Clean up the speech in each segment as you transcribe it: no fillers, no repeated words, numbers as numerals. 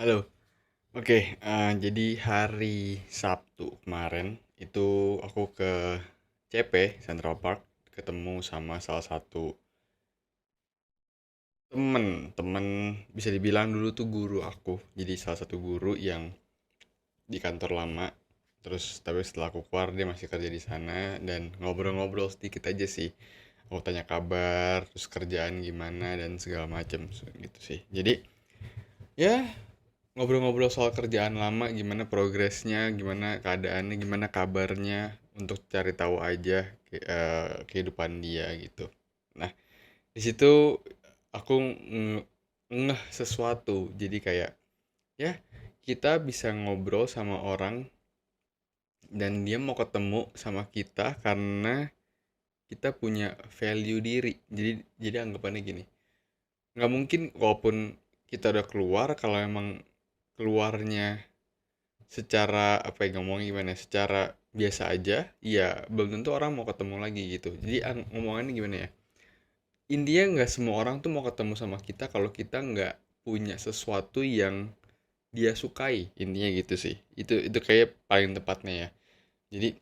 Halo. Oke, jadi hari Sabtu kemarin itu aku ke CP, Central Park, ketemu sama salah satu temen bisa dibilang dulu tuh guru aku. Jadi salah satu guru yang di kantor lama. Terus tapi setelah aku keluar dia masih kerja di sana dan ngobrol-ngobrol sedikit aja sih. Aku tanya kabar, terus kerjaan gimana dan segala macem gitu sih. Jadi ya ngobrol-ngobrol soal kerjaan lama, gimana progresnya, gimana keadaannya, gimana kabarnya, untuk cari tahu aja kehidupan dia gitu. Nah, di situ aku ngeh sesuatu. Jadi kayak ya kita bisa ngobrol sama orang dan dia mau ketemu sama kita karena kita punya value diri. Jadi anggapannya gini, nggak mungkin walaupun kita udah keluar kalau emang keluarnya secara apa ya ngomongnya gimana ya, secara biasa aja ya belum tentu orang mau ketemu lagi gitu. Jadi ngomongannya gimana ya, intinya nggak semua orang tuh mau ketemu sama kita kalau kita nggak punya sesuatu yang dia sukai, intinya gitu sih. Itu kayak paling tepatnya ya. Jadi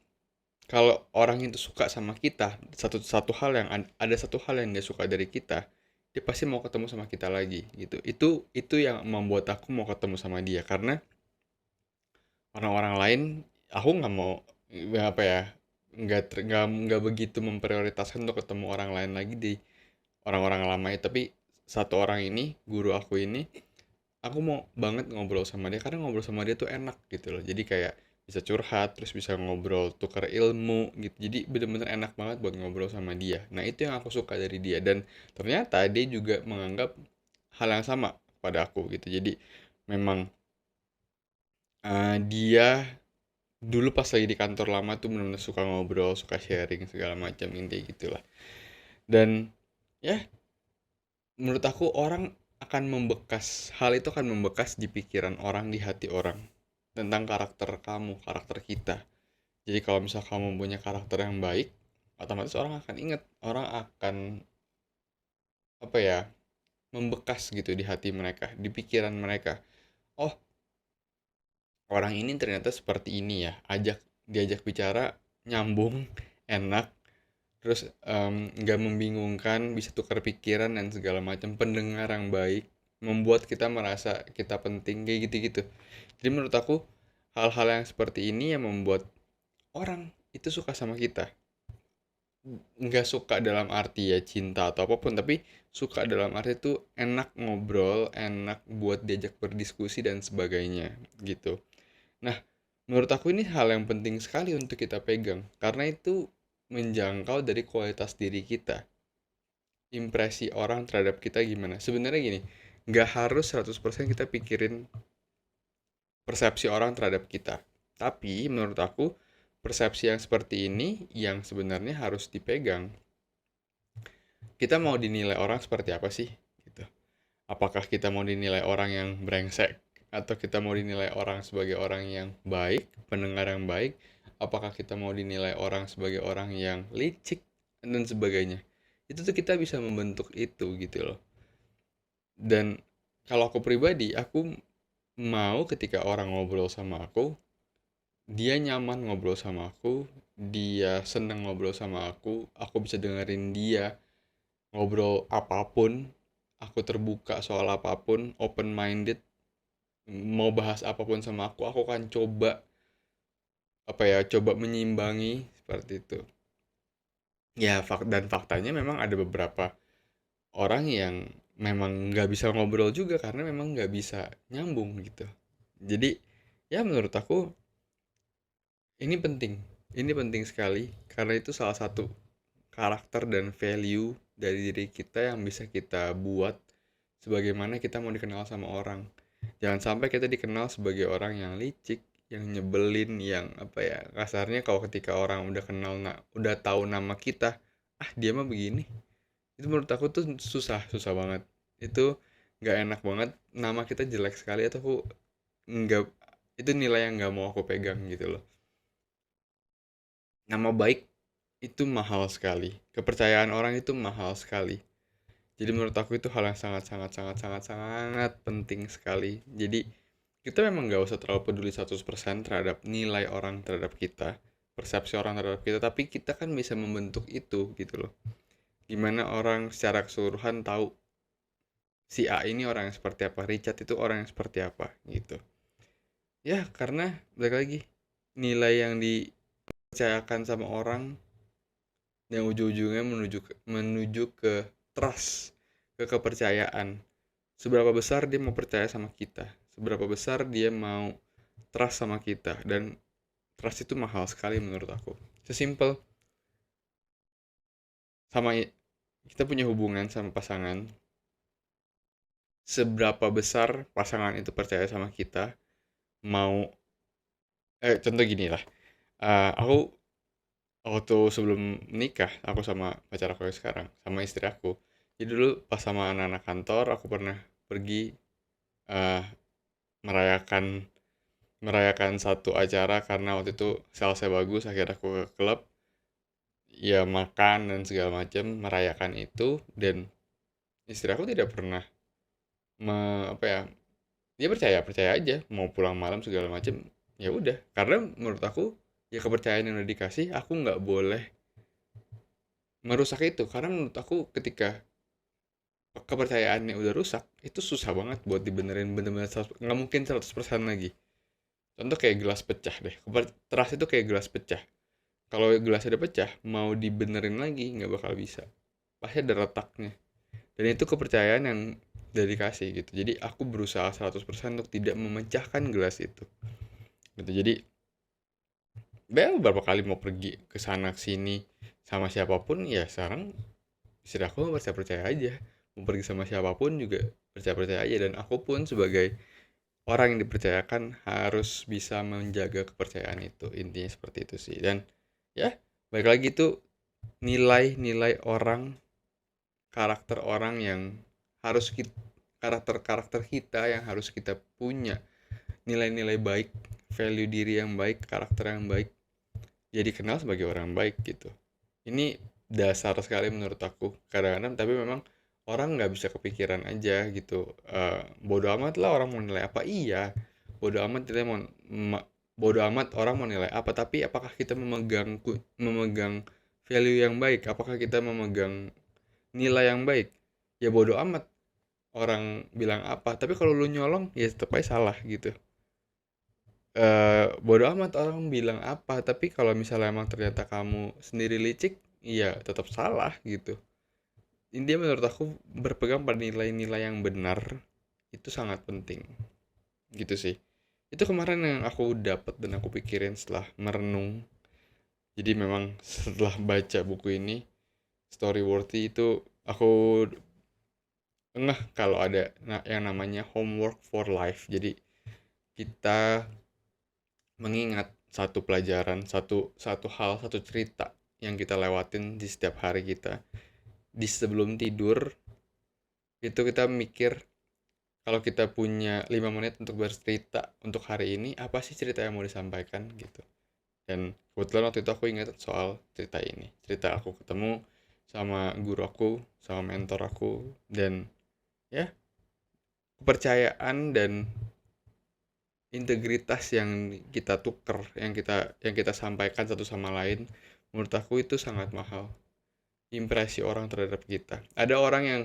kalau orang itu suka sama kita, satu satu hal yang ada satu hal yang dia suka dari kita, dia pasti mau ketemu sama kita lagi gitu. Itu yang membuat aku mau ketemu sama dia karena orang-orang lain aku nggak mau, apa ya, nggak begitu memprioritaskan untuk ketemu orang lain lagi di orang-orang lama ya, tapi satu orang ini, guru aku ini, aku mau banget ngobrol sama dia karena ngobrol sama dia tuh enak gitu loh. Jadi kayak bisa curhat, terus bisa ngobrol tukar ilmu gitu. Jadi bener-bener enak banget buat ngobrol sama dia. Nah, itu yang aku suka dari dia dan ternyata dia juga menganggap hal yang sama pada aku gitu. Jadi memang dia dulu pas lagi di kantor lama tuh bener-bener suka ngobrol, suka sharing segala macam intinya gitulah. Dan ya menurut aku orang akan membekas, hal itu akan membekas di pikiran orang, di hati orang tentang karakter kamu, karakter kita. Jadi kalau misal kamu punya karakter yang baik, otomatis orang akan ingat, orang akan apa ya, membekas gitu di hati mereka, di pikiran mereka. Oh, orang ini ternyata seperti ini ya. Diajak bicara nyambung, enak, terus nggak membingungkan, bisa tukar pikiran dan segala macam, pendengar yang baik, membuat kita merasa kita penting kayak gitu-gitu. Jadi menurut aku hal-hal yang seperti ini yang membuat orang itu suka sama kita. Nggak suka dalam arti ya cinta atau apapun, tapi suka dalam arti itu enak ngobrol, enak buat diajak berdiskusi dan sebagainya gitu. Nah, menurut aku ini hal yang penting sekali untuk kita pegang karena itu menjangkau dari kualitas diri kita. Impresi orang terhadap kita gimana? Sebenarnya gini, nggak harus 100% kita pikirin persepsi orang terhadap kita. Tapi menurut aku persepsi yang seperti ini yang sebenarnya harus dipegang. Kita mau dinilai orang seperti apa sih? Gitu. Apakah kita mau dinilai orang yang brengsek atau kita mau dinilai orang sebagai orang yang baik, pendengar yang baik? Apakah kita mau dinilai orang sebagai orang yang licik dan sebagainya? Itu tuh kita bisa membentuk itu gitu loh. Dan kalau aku pribadi, aku mau ketika orang ngobrol sama dia nyaman ngobrol sama dia seneng ngobrol sama aku bisa dengerin dia ngobrol apapun, aku terbuka soal apapun, open minded, mau bahas apapun sama aku akan coba apa ya, coba menyimbangi seperti itu. Ya, dan faktanya memang ada beberapa orang yang memang nggak bisa ngobrol juga karena memang nggak bisa nyambung gitu. Jadi ya menurut aku ini penting sekali karena itu salah satu karakter dan value dari diri kita yang bisa kita buat sebagaimana kita mau dikenal sama orang. Jangan sampai kita dikenal sebagai orang yang licik, yang nyebelin, yang apa ya, kasarnya kalau ketika orang udah kenal, udah tahu nama kita, ah dia mah begini. Itu menurut aku tuh susah, susah banget. Itu nggak enak banget, nama kita jelek sekali atau aku nggak, itu nilai yang nggak mau aku pegang gitu loh. Nama baik itu mahal sekali. Kepercayaan orang itu mahal sekali. Jadi menurut aku itu hal yang sangat sangat sangat sangat sangat penting sekali. Jadi kita memang nggak usah terlalu peduli 100% terhadap nilai orang terhadap kita, persepsi orang terhadap kita, tapi kita kan bisa membentuk itu gitu loh. Gimana orang secara keseluruhan tahu si A ini orang yang seperti apa, Richard itu orang yang seperti apa gitu. Ya, karena balik lagi, nilai yang dipercayakan sama orang yang ujung-ujungnya menuju ke trust, ke kepercayaan. Seberapa besar dia mau percaya sama kita, seberapa besar dia mau trust sama kita, dan trust itu mahal sekali menurut aku. Sesimpel sama kita punya hubungan sama pasangan, seberapa besar pasangan itu percaya sama kita, mau contoh gini lah. Aku waktu sebelum menikah, aku sama pacar aku yang sekarang, sama istri aku. Jadi dulu pas sama anak-anak kantor, aku pernah pergi eh, merayakan merayakan satu acara karena waktu itu salesnya bagus, akhirnya aku ke klub, ya makan dan segala macam, merayakan itu. Dan istri aku tidak pernah apa ya, dia percaya percaya aja, mau pulang malam segala macam, ya udah. Karena menurut aku, ya kepercayaan yang udah dikasih, aku nggak boleh merusak itu. Karena menurut aku ketika kepercayaannya udah rusak, itu susah banget buat dibenerin bener-bener nggak mungkin 100% lagi. Contoh kayak gelas pecah deh, trust itu kayak gelas pecah. Kalau gelas ada pecah, mau dibenerin lagi nggak bakal bisa, pasti ada retaknya. Dan itu kepercayaan yang dedikasi gitu. Jadi aku berusaha 100% untuk tidak memecahkan gelas itu gitu. Jadi beberapa kali mau pergi ke sana ke sini sama siapapun, ya sekarang istri aku percaya percaya aja, mau pergi sama siapapun juga percaya percaya aja. Dan aku pun sebagai orang yang dipercayakan harus bisa menjaga kepercayaan itu, intinya seperti itu sih. Dan ya, balik lagi tuh, nilai-nilai orang, karakter orang yang harus kita, karakter-karakter kita yang harus kita punya, nilai-nilai baik, value diri yang baik, karakter yang baik, jadi kenal sebagai orang baik gitu. Ini dasar sekali menurut aku kadang-kadang, tapi memang orang nggak bisa kepikiran aja gitu. Bodoh amat lah orang mau nilai apa, iya, bodoh amat kita mau bodoh amat orang mau nilai apa, tapi apakah kita memegang value yang baik, apakah kita memegang nilai yang baik? Ya bodoh amat orang bilang apa, tapi kalau lu nyolong ya tetap aja salah gitu. Bodo amat orang bilang apa, tapi kalau misalnya emang ternyata kamu sendiri licik, iya tetap salah gitu. Intinya menurut aku, berpegang pada nilai-nilai yang benar itu sangat penting gitu sih. Itu kemarin yang aku dapat dan aku pikirin setelah merenung. Jadi memang setelah baca buku ini, Storyworthy itu, aku ngeh kalau ada yang namanya homework for life. Jadi kita mengingat satu pelajaran, satu satu hal, satu cerita yang kita lewatin di setiap hari kita. Di sebelum tidur, itu kita mikir, kalau kita punya 5 menit untuk bercerita untuk hari ini, apa sih cerita yang mau disampaikan gitu. Dan kebetulan waktu itu aku ingat soal cerita ini. Cerita aku ketemu sama guru aku, sama mentor aku, dan ya, kepercayaan dan integritas yang kita tuker, yang kita sampaikan satu sama lain, menurut aku itu sangat mahal. Impresi orang terhadap kita. Ada orang yang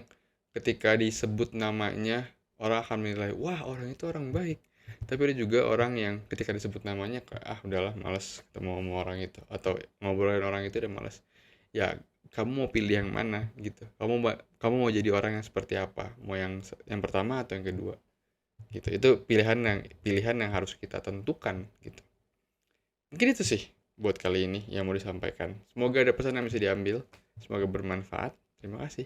ketika disebut namanya, orang akan menilai, wah orang itu orang baik. Tapi ada juga orang yang ketika disebut namanya, udahlah males ketemu sama orang itu, atau ngobrolin orang itu udah males. Ya, kamu mau pilih yang mana gitu. Kamu mau jadi orang yang seperti apa? Mau yang pertama atau yang kedua? Gitu. Itu pilihan yang harus kita tentukan gitu. Mungkin itu sih buat kali ini yang mau disampaikan. Semoga ada pesan yang bisa diambil, semoga bermanfaat. Terima kasih.